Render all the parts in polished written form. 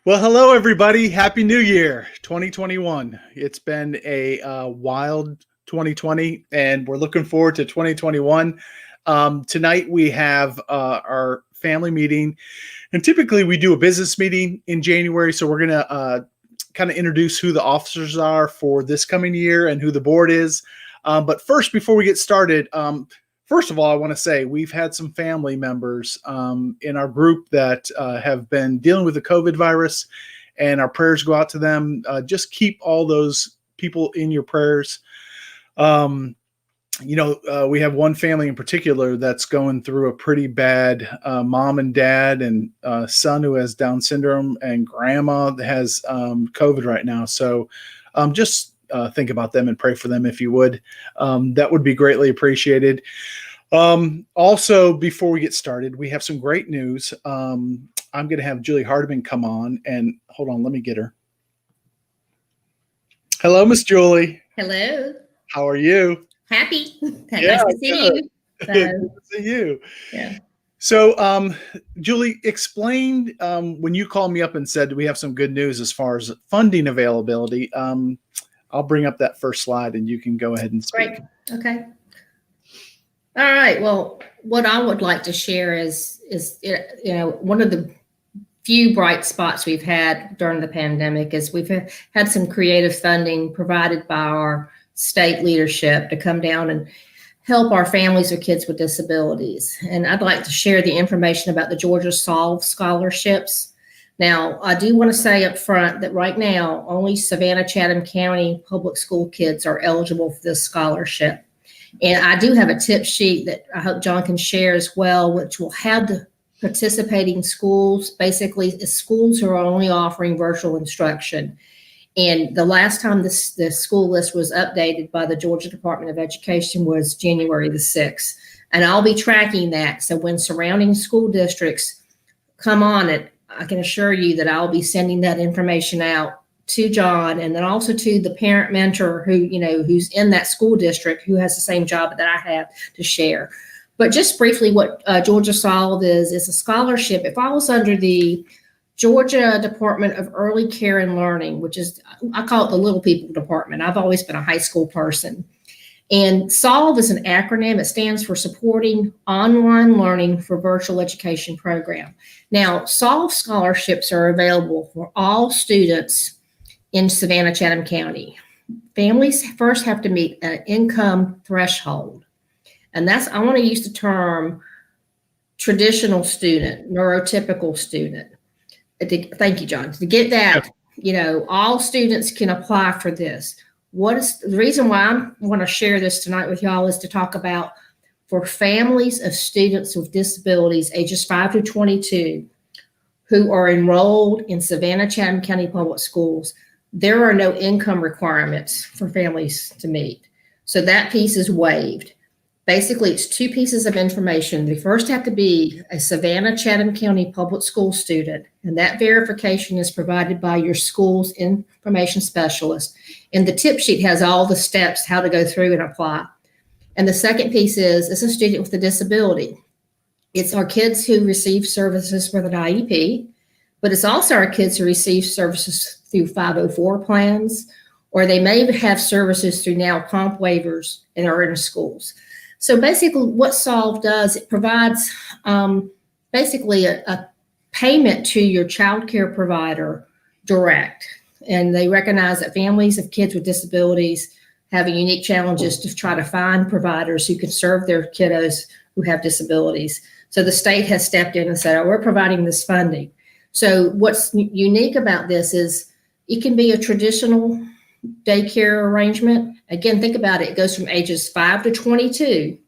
Well, hello, everybody. Happy New Year, 2021. It's been a wild 2020, and we're looking forward to 2021. Tonight, we have our family meeting, and typically we do a business meeting in January. So we're going to kind of introduce who the officers are for this coming year and who the board is. But first, before we get started, first of all, I want to say we've had some family members in our group that have been dealing with the COVID virus, and our prayers go out to them. Just keep all those people in your prayers. We have one family in particular that's going through a pretty bad mom and dad and son who has Down syndrome, and grandma that has COVID right now. So just think about them and pray for them if you would. That would be greatly appreciated. Also, before we get started, we have some great news. I'm going to have Julie Hardiman come on, and hold on, let me get her. Hello, Miss Julie. Hello. How are you? Happy. Nice to see you. Good to see you. Yeah. So, Julie, explained when you called me up and said we have some good news as far as funding availability. I'll bring up that first slide, and you can go ahead and speak. Great. Okay. All right. Well, what I would like to share is one of the few bright spots we've had during the pandemic is we've had some creative funding provided by our state leadership to come down and help our families with kids with disabilities. And I'd like to share the information about the Georgia Solve scholarships. Now, I do want to say up front that right now, only Savannah-Chatham County public school kids are eligible for this scholarship. And I do have a tip sheet that I hope John can share as well, which will have the participating schools, basically schools who are only offering virtual instruction. And the last time the school list was updated by the Georgia Department of Education was January the 6th. And I'll be tracking that. So when surrounding school districts come on it, I can assure you that I'll be sending that information out to John, and then also to the parent mentor who's in that school district who has the same job that I have to share. But just briefly, what Georgia Solve is a scholarship. It falls under the Georgia Department of Early Care and Learning, which is, I call it the little people department. I've always been a high school person. And SOLVE is an acronym. It stands for Supporting Online Learning for Virtual Education Program. Now, SOLVE scholarships are available for all students in Savannah-Chatham County. Families first have to meet an income threshold. And I want to use the term traditional student, neurotypical student. Thank you, John. To get that, all students can apply for this. What is the reason why I want to share this tonight with y'all is to talk about for families of students with disabilities ages 5 to 22 who are enrolled in Savannah-Chatham County Public Schools. There are no income requirements for families to meet. So that piece is waived. Basically, it's two pieces of information. They first have to be a Savannah-Chatham County public school student, and that verification is provided by your school's information specialist. And the tip sheet has all the steps how to go through and apply. And the second piece is it's a student with a disability. It's our kids who receive services with an IEP, but it's also our kids who receive services through 504 plans, or they may have services through now comp waivers and are in schools. So basically what SOLVE does, it provides basically a payment to your child care provider direct. And they recognize that families of kids with disabilities have unique challenges to try to find providers who can serve their kiddos who have disabilities. So the state has stepped in and said, oh, we're providing this funding. So what's unique about this is it can be a traditional daycare arrangement. Again, think about it. It goes from ages 5 to 22.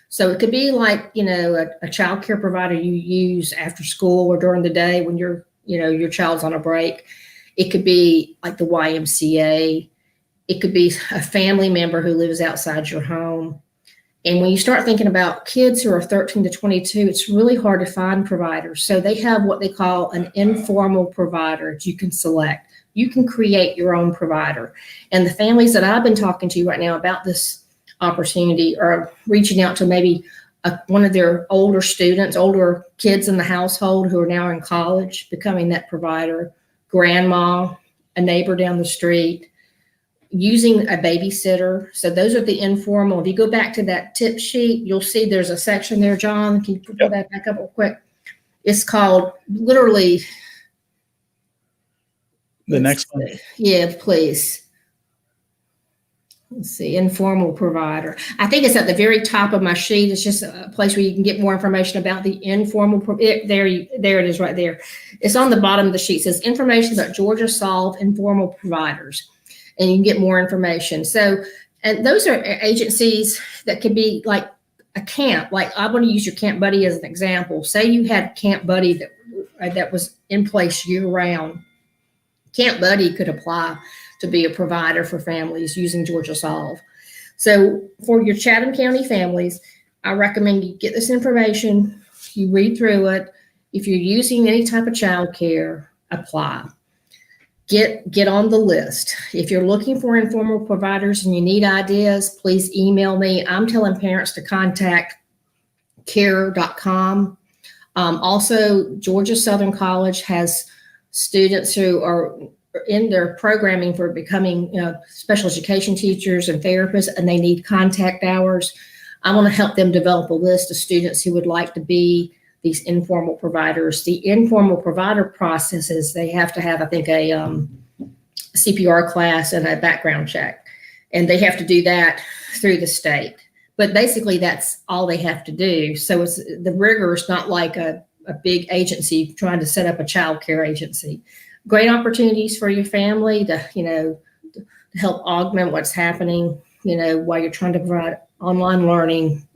So it could be like, a child care provider you use after school or during the day when your child's on a break. It could be like the YMCA. It could be a family member who lives outside your home. And when you start thinking about kids who are 13 to 22, it's really hard to find providers. So they have what they call an informal provider that you can select. You can create your own provider. And the families that I've been talking to right now about this opportunity are reaching out to maybe one of their older kids in the household who are now in college, becoming that provider, grandma, a neighbor down the street, using a babysitter. So those are the informal. If you go back to that tip sheet, you'll see there's a section there, John. Can you pull that back up real quick? It's called literally. The next one. Yeah, please. Let's see, informal provider. I think it's at the very top of my sheet. It's just a place where you can get more information about the informal. There it is right there. It's on the bottom of the sheet. It says information about Georgia Solve informal providers, and you can get more information. So, and those are agencies that could be like a camp. Like I want to use your Camp Buddy as an example. Say you had Camp Buddy that was in place year round. Camp Buddy could apply to be a provider for families using Georgia Solve. So for your Chatham County families, I recommend you get this information, you read through it. If you're using any type of child care, apply. Get on the list. If you're looking for informal providers and you need ideas, please email me. I'm telling parents to contact care.com. Also, Georgia Southern College has students who are in their programming for becoming special education teachers and therapists, and they need contact hours. I want to help them develop a list of students who would like to be these informal providers. The informal provider processes, they have to have, I think, a CPR class and a background check, and they have to do that through the state. But basically, that's all they have to do. So it's the rigor is not like a big agency trying to set up a child care agency. Great opportunities for your family to help augment what's happening, while you're trying to provide online learning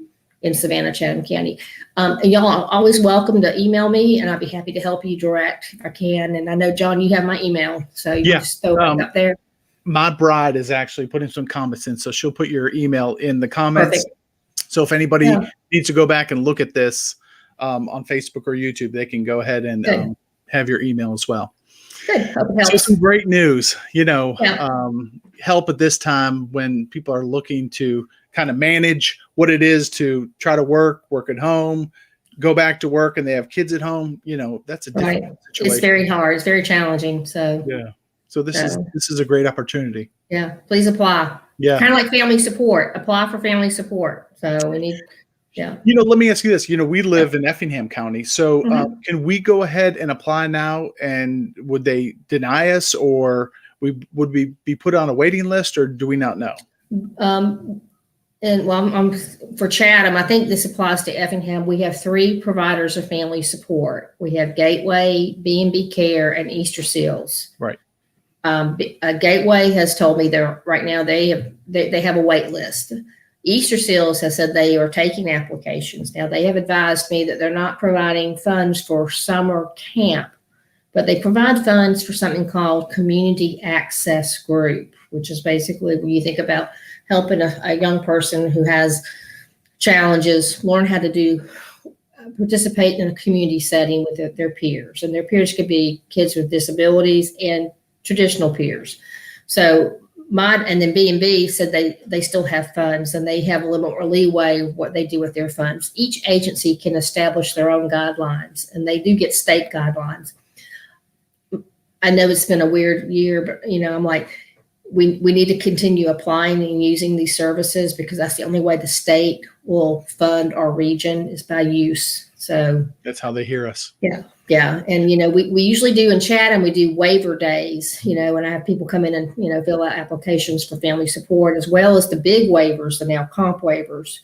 in Savannah, Chatham County. And y'all are always welcome to email me, and I'd be happy to help you direct if I can. And I know, John, you have my email, so you can just throw it up there. My bride is actually putting some comments in, so she'll put your email in the comments. Perfect. So if anybody needs to go back and look at this on Facebook or YouTube, they can go ahead and have your email as well. Good. Hope it helps. So some great news, help at this time when people are looking to kind of manage what it is to try to work at home, go back to work, and they have kids at home. That's a different situation. It's very hard. It's very challenging. So So this is a great opportunity. Yeah. Please apply. Yeah. Kind of like family support. Apply for family support. So we need. Yeah. Let me ask you this. We live in Effingham County. So can we go ahead and apply now? And would they deny us, or would we be put on a waiting list, or do we not know? And I'm for Chatham, I think this applies to Effingham. We have 3 providers of family support. We have Gateway, B&B Care, and Easter Seals. Right. Gateway has told me right now they have a wait list. Easter Seals has said they are taking applications. Now, they have advised me that they're not providing funds for summer camp, but they provide funds for something called Community Access Group, which is basically when you think about helping a young person who has challenges learn how to participate in a community setting with their peers. And their peers could be kids with disabilities and traditional peers. So and then B&B said they still have funds, and they have a little more leeway what they do with their funds. Each agency can establish their own guidelines, and they do get state guidelines. I know it's been a weird year, but I'm like, we need to continue applying and using these services, because that's the only way the state will fund our region is by use. So that's how they hear us. Yeah. Yeah. And, we usually do in Chatham, we do waiver days, and I have people come in and, fill out applications for family support, as well as the big waivers, the now comp waivers.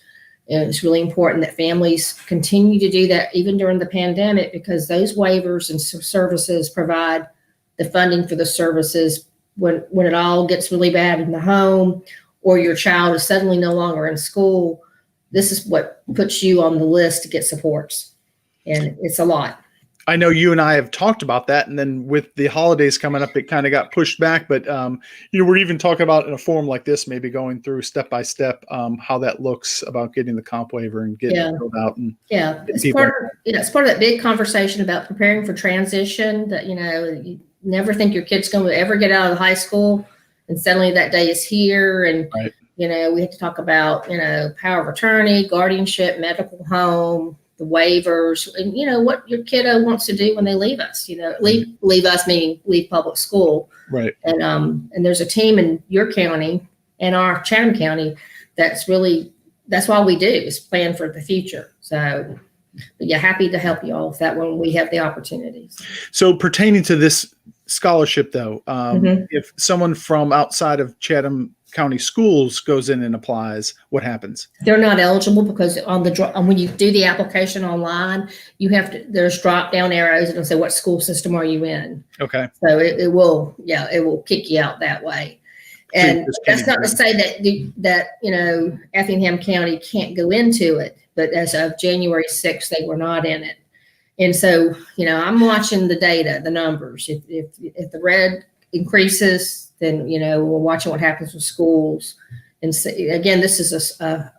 And it's really important that families continue to do that even during the pandemic, because those waivers and services provide the funding for the services when it all gets really bad in the home, or your child is suddenly no longer in school. This is what puts you on the list to get supports. And it's a lot. I know you and I have talked about that, and then with the holidays coming up, it kind of got pushed back. But we're even talking about in a forum like this, maybe going through step by step how that looks about getting the comp waiver and getting it filled out. And it's part of that big conversation about preparing for transition. That you never think your kid's going to ever get out of high school, and suddenly that day is here. And we have to talk about power of attorney, guardianship, medical home, the waivers, and what your kiddo wants to do when they leave us. Leave us meaning leave public school. Right. And there's a team in your county and our Chatham County that's why we do is plan for the future. So, but yeah, happy to help you all with that when we have the opportunities. So pertaining to this scholarship, though, if someone from outside of Chatham County schools goes in and applies, what happens? They're not eligible because when you do the application online, there's drop down arrows and it'll say what school system are you in. Okay. So it will kick you out that way. And that's not to say that Effingham County can't go into it, but as of January 6th, they were not in it. And so, I'm watching the data, the numbers. If the red increases, then, we're watching what happens with schools. And so, again, this is a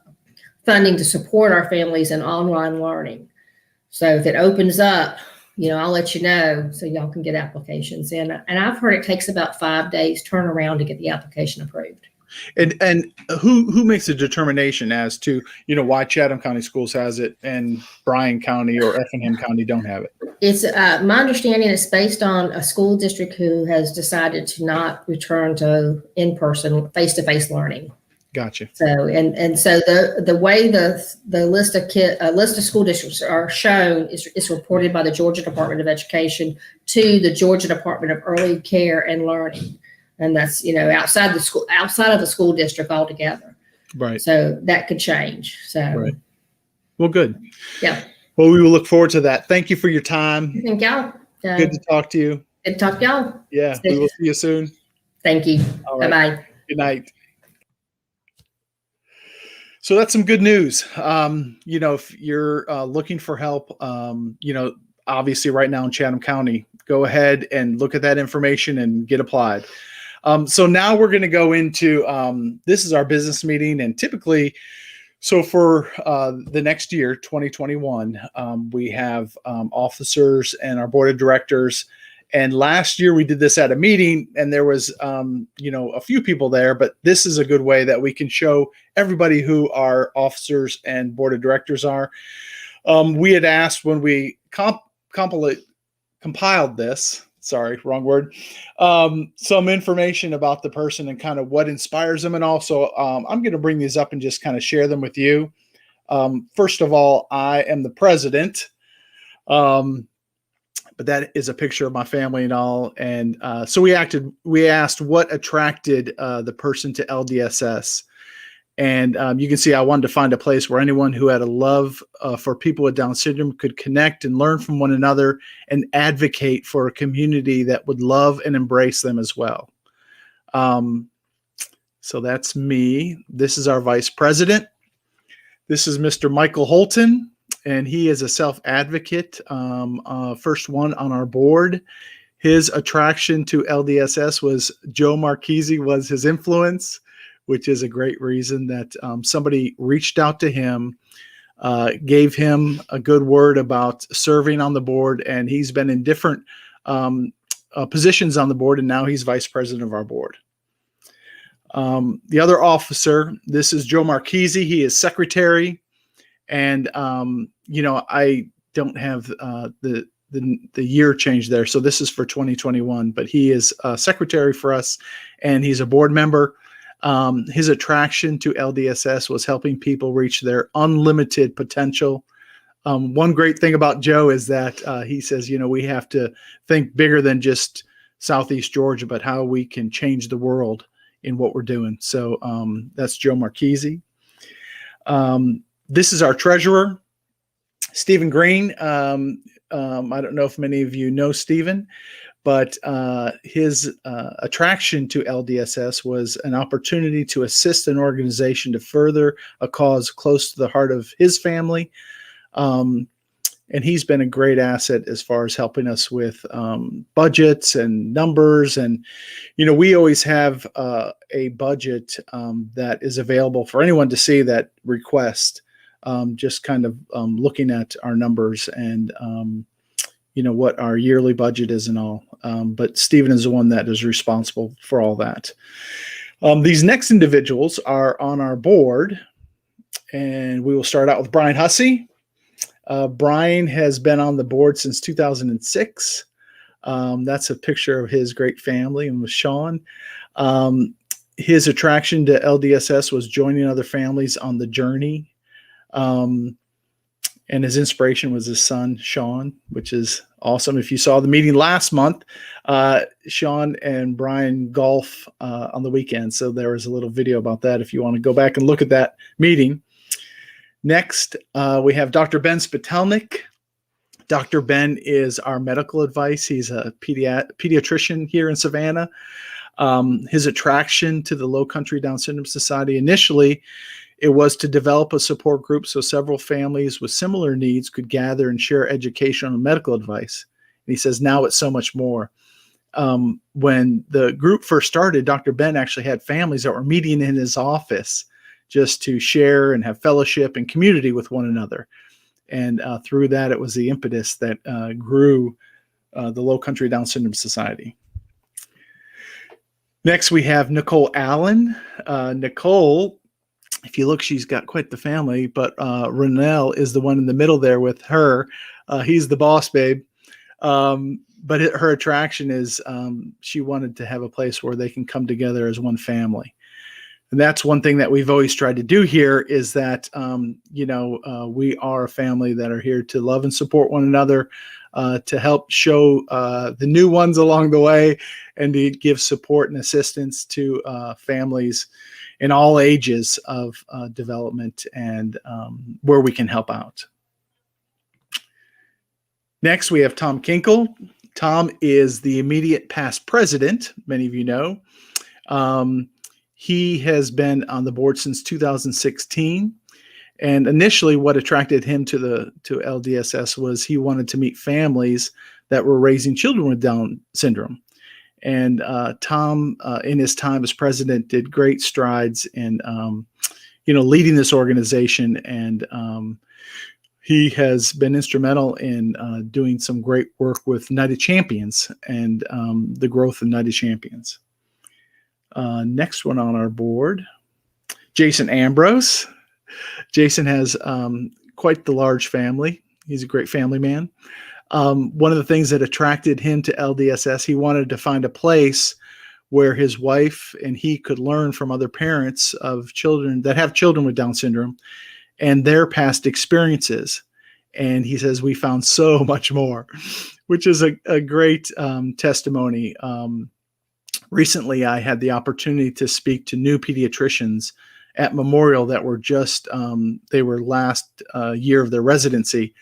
funding to support our families in online learning. So if it opens up, I'll let you know so y'all can get applications in. And I've heard it takes about 5 days turnaround to get the application approved. And who makes a determination as to, why Chatham County Schools has it and Bryan County or Effingham County don't have it? It's my understanding it's based on a school district who has decided to not return to in-person face-to-face learning. Gotcha. So and so the way the list of school districts are shown is reported by the Georgia Department of Education to the Georgia Department of Early Care and Learning, and that's outside of the school district altogether. Right. So that could change. So. Right. Well, good. Yeah. Well, we will look forward to that. Thank you for your time. Thank y'all. Good to talk to you. Good to talk to y'all. Yeah. We will see you soon. Thank you. All right. Bye-bye. Good night. So that's some good news. If you're looking for help, obviously right now in Chatham County, go ahead and look at that information and get applied. So now we're going to go into, this is our business meeting, and typically, so for the next year, 2021, we have officers and our board of directors. And last year we did this at a meeting and there was, a few people there, but this is a good way that we can show everybody who our officers and board of directors are. We had asked when we compiled this, sorry, wrong word, some information about the person and kind of what inspires them. And also I'm going to bring these up and just kind of share them with you. First of all, I am the president. But that is a picture of my family and all. And so we asked what attracted the person to LDSS. And you can see I wanted to find a place where anyone who had a love for people with Down syndrome could connect and learn from one another and advocate for a community that would love and embrace them as well. So that's me. This is our vice president. This is Mr. Michael Holton. And he is a self-advocate, first one on our board. His attraction to LDSS was Joe Marchese was his influence, which is a great reason that somebody reached out to him, gave him a good word about serving on the board, and he's been in different positions on the board, and now he's vice president of our board. The other officer, this is Joe Marchese. He is secretary. And, I don't have the year change there. So this is for 2021, but he is a secretary for us and he's a board member. His attraction to LDSS was helping people reach their unlimited potential. One great thing about Joe is that he says, we have to think bigger than just Southeast Georgia, but how we can change the world in what we're doing. So that's Joe Marchese. This is our treasurer, Stephen Greene. I don't know if many of you know Stephen, but his attraction to LDSS was an opportunity to assist an organization to further a cause close to the heart of his family. And he's been a great asset as far as helping us with budgets and numbers. And, we always have a budget that is available for anyone to see that request. Just kind of looking at our numbers and, what our yearly budget is and all. But Stephen is the one that is responsible for all that. These next individuals are on our board, and we will start out with Brian Hussey. Brian has been on the board since 2006. That's a picture of his great family and with Sean. His attraction to LDSS was joining other families on the journey. And his inspiration was his son, Sean, which is awesome. If you saw the meeting last month, Sean and Brian golf on the weekend. So there was a little video about that if you want to go back and look at that meeting. Next, we have Dr. Ben Spitelnik. Dr. Ben is our medical advice. He's a pediatrician here in Savannah. His attraction to the Low Country Down Syndrome Society, initially, it was to develop a support group so several families with similar needs could gather and share educational and medical advice. And he says now it's so much more. When the group first started, Dr. Ben actually had families that were meeting in his office just to share and have fellowship and community with one another. And through that, it was the impetus that grew the Low Country Down Syndrome Society. Next, we have Nicole Allen. Nicole, if you look, she's got quite the family, but Renelle is the one in the middle there with her. He's the boss babe. But her attraction is she wanted to have a place where they can come together as one family. And that's one thing that we've always tried to do here is that, we are a family that are here to love and support one another, to help show the new ones along the way, and to give support and assistance to families in all ages of development and where we can help out. Next, we have Tom Kinkle. Tom is the immediate past president, many of you know. He has been on the board since 2016. And initially what attracted him to LDSS was he wanted to meet families that were raising children with Down syndrome. And Tom, in his time as president, did great strides in, leading this organization. And he has been instrumental in doing some great work with United Champions and the growth of United Champions. Next one on our board, Jason Ambrose. Jason has quite the large family. He's a great family man. One of the things that attracted him to LDSS, he wanted to find a place where his wife and he could learn from other parents of children that have children with Down syndrome and their past experiences. And he says, we found so much more, which is a great testimony. Recently, I had the opportunity to speak to new pediatricians at Memorial that were just, they were last year of their residency.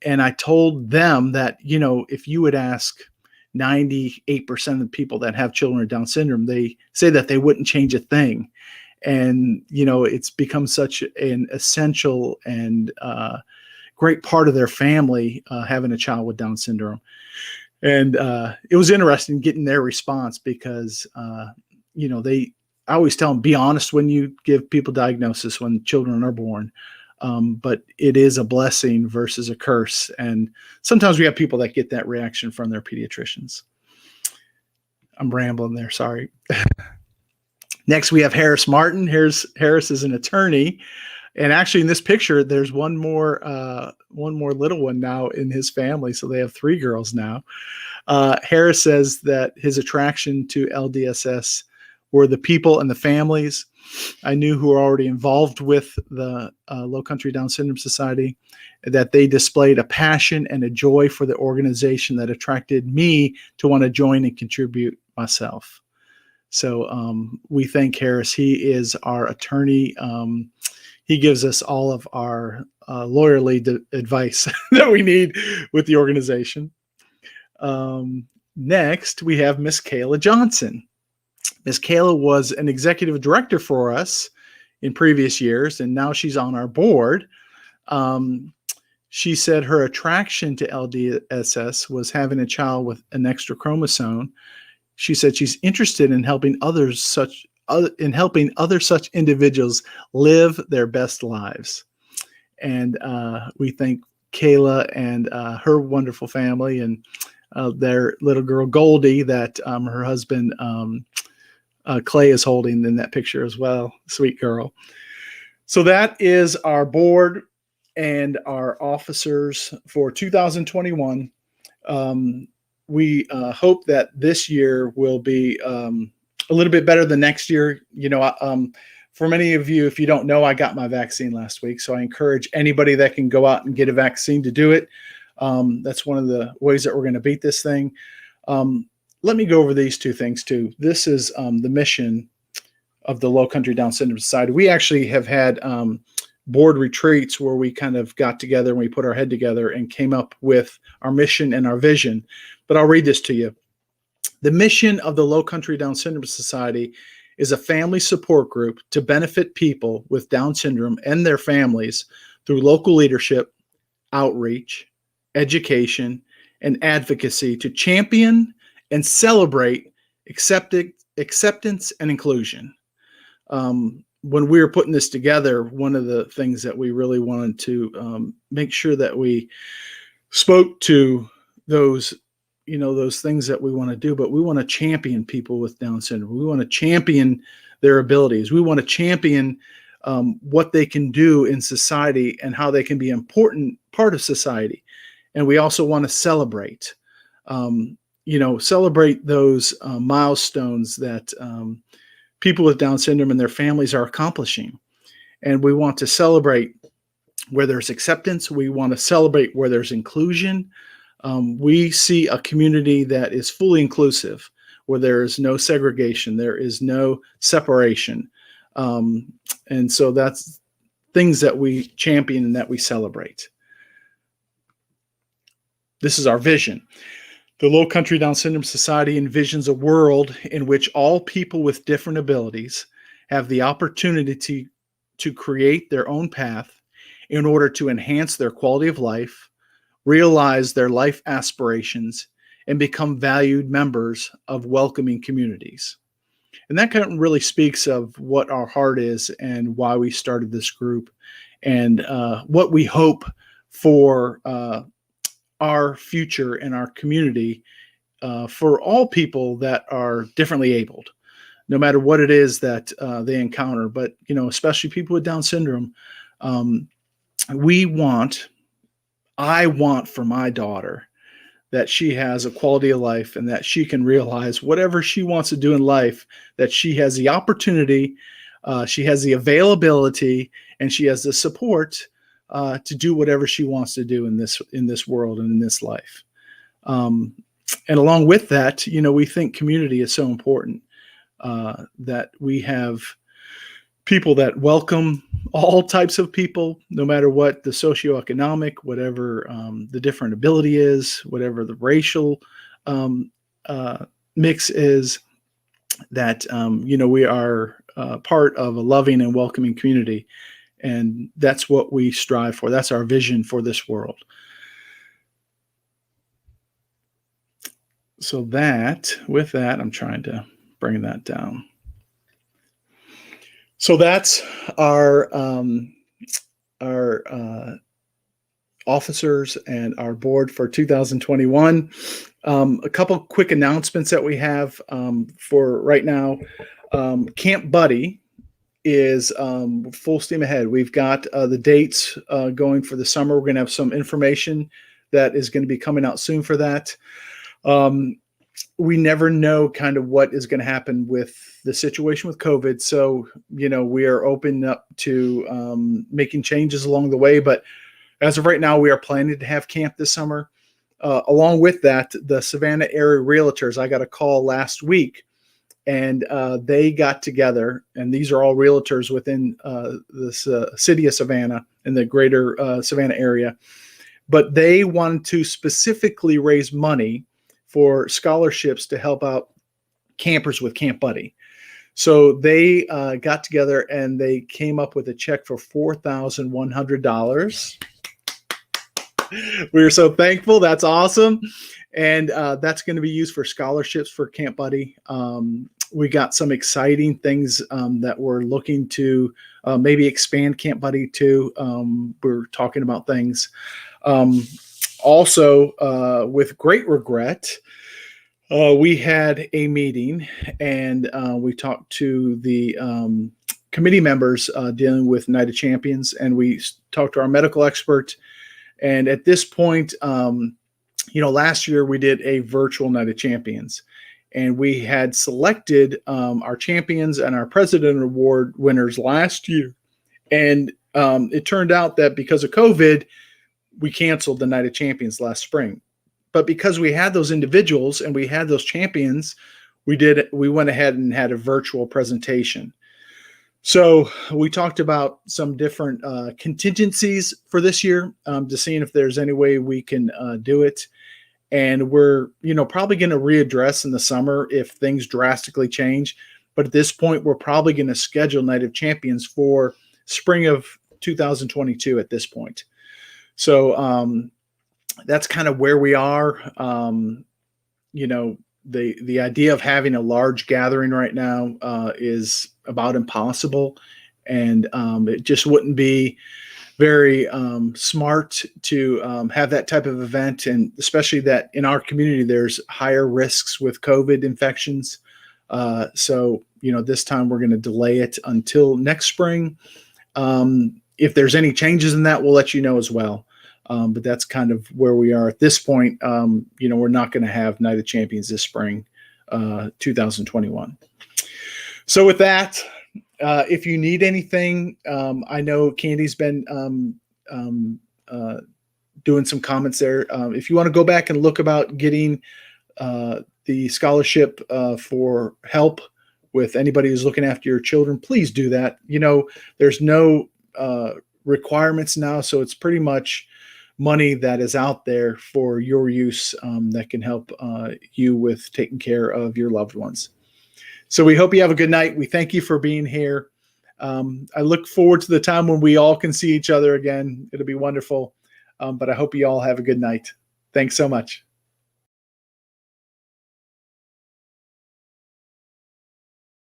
And I told them that, if you would ask 98% of the people that have children with Down syndrome, they say that they wouldn't change a thing. And, it's become such an essential and great part of their family having a child with Down syndrome. And it was interesting getting their response because, I always tell them, be honest when you give people diagnosis when children are born. But it is a blessing versus a curse. And sometimes we have people that get that reaction from their pediatricians. I'm rambling there. Sorry. Next, we have Harris Martin. Harris is an attorney. And actually in this picture, there's one more little one now in his family. So they have 3 girls now. Harris says that his attraction to LDSS were the people and the families I knew who were already involved with the Low Country Down Syndrome Society, that they displayed a passion and a joy for the organization that attracted me to want to join and contribute myself. So we thank Harris. He is our attorney. He gives us all of our lawyerly advice that we need with the organization. Next, we have Miss Kayla Johnson. Miss Kayla was an executive director for us in previous years, and now she's on our board. She said her attraction to LDSS was having a child with an extra chromosome. She said she's interested in helping other such individuals live their best lives. And we thank Kayla and her wonderful family and their little girl Goldie that her husband Clay is holding in that picture as well. Sweet girl. So that is our board. and our officers for 2021. We hope that this year will be a little bit better than next year. For many of you, if you don't know, I got my vaccine last week. So I encourage anybody that can go out and get a vaccine to do it. That's one of the ways that we're going to beat this thing. Let me go over these two things too. This is the mission of the Low Country Down Syndrome Society. We actually have had board retreats where we kind of got together and we put our head together and came up with our mission and our vision. But I'll read this to you. The mission of the Low Country Down Syndrome Society is a family support group to benefit people with Down syndrome and their families through local leadership, outreach, education, and advocacy to champion and celebrate acceptance and inclusion. When we were putting this together, one of the things that we really wanted to make sure that we spoke to those things that we want to do, but we want to champion people with Down syndrome. We want to champion their abilities. We want to champion what they can do in society and how they can be an important part of society. And we also want to celebrate those milestones that people with Down syndrome and their families are accomplishing. And we want to celebrate where there's acceptance. We want to celebrate where there's inclusion. We see a community that is fully inclusive, where there is no segregation, there is no separation. And so that's things that we champion and that we celebrate. This is our vision. The Low Country Down Syndrome Society envisions a world in which all people with different abilities have the opportunity to create their own path in order to enhance their quality of life, realize their life aspirations, and become valued members of welcoming communities. And that kind of really speaks of what our heart is and why we started this group and what we hope for our future and our community for all people that are differently abled, no matter what it is that they encounter. But, especially people with Down syndrome, I want for my daughter that she has a quality of life and that she can realize whatever she wants to do in life, that she has the opportunity, she has the availability, and she has the support to do whatever she wants to do in this world and in this life. And along with that, we think community is so important, that we have people that welcome all types of people, no matter what the socioeconomic, whatever the different ability is, whatever the racial mix is, that, we are part of a loving and welcoming community. And that's what we strive for. That's our vision for this world. So with that, I'm trying to bring that down. So that's our officers and our board for 2021. A couple quick announcements that we have for right now. Camp Buddy is full steam ahead. We've got the dates going for the summer. We're going to have some information that is going to be coming out soon for that. We never know kind of what is going to happen with the situation with COVID. So, we are open up to making changes along the way. But as of right now, we are planning to have camp this summer. Along with that, the Savannah area realtors, I got a call last week, and they got together, and these are all realtors within this city of Savannah and the greater Savannah area. But they wanted to specifically raise money for scholarships to help out campers with Camp Buddy. So they got together and they came up with a check for $4,100. We are so thankful. That's awesome. And that's going to be used for scholarships for Camp Buddy. We got some exciting things that we're looking to maybe expand Camp Buddy to. We're talking about things. Also, with great regret, we had a meeting and we talked to the committee members dealing with Night of Champions, and we talked to our medical expert. And at this point, last year we did a virtual Night of Champions, and we had selected our champions and our President Award winners last year. And it turned out that because of COVID, we canceled the Night of Champions last spring. But because we had those individuals and we had those champions, we went ahead and had a virtual presentation. So we talked about some different contingencies for this year to seeing if there's any way we can do it. And we're, probably going to readdress in the summer if things drastically change. But at this point, we're probably going to schedule Night of Champions for spring of 2022 at this point. So that's kind of where we are. The idea of having a large gathering right now is about impossible. And it just wouldn't be very smart to have that type of event. And especially that in our community, there's higher risks with COVID infections. So this time we're going to delay it until next spring. If there's any changes in that, we'll let you know as well. But that's kind of where we are at this point. We're not going to have Night of Champions this spring, 2021. So with that, if you need anything, I know Candy's been doing some comments there. If you want to go back and look about getting the scholarship for help with anybody who's looking after your children, please do that. There's no requirements now, so it's pretty much money that is out there for your use that can help you with taking care of your loved ones. So we hope you have a good night. We thank you for being here. I look forward to the time when we all can see each other again. It'll be wonderful. But I hope you all have a good night. Thanks so much.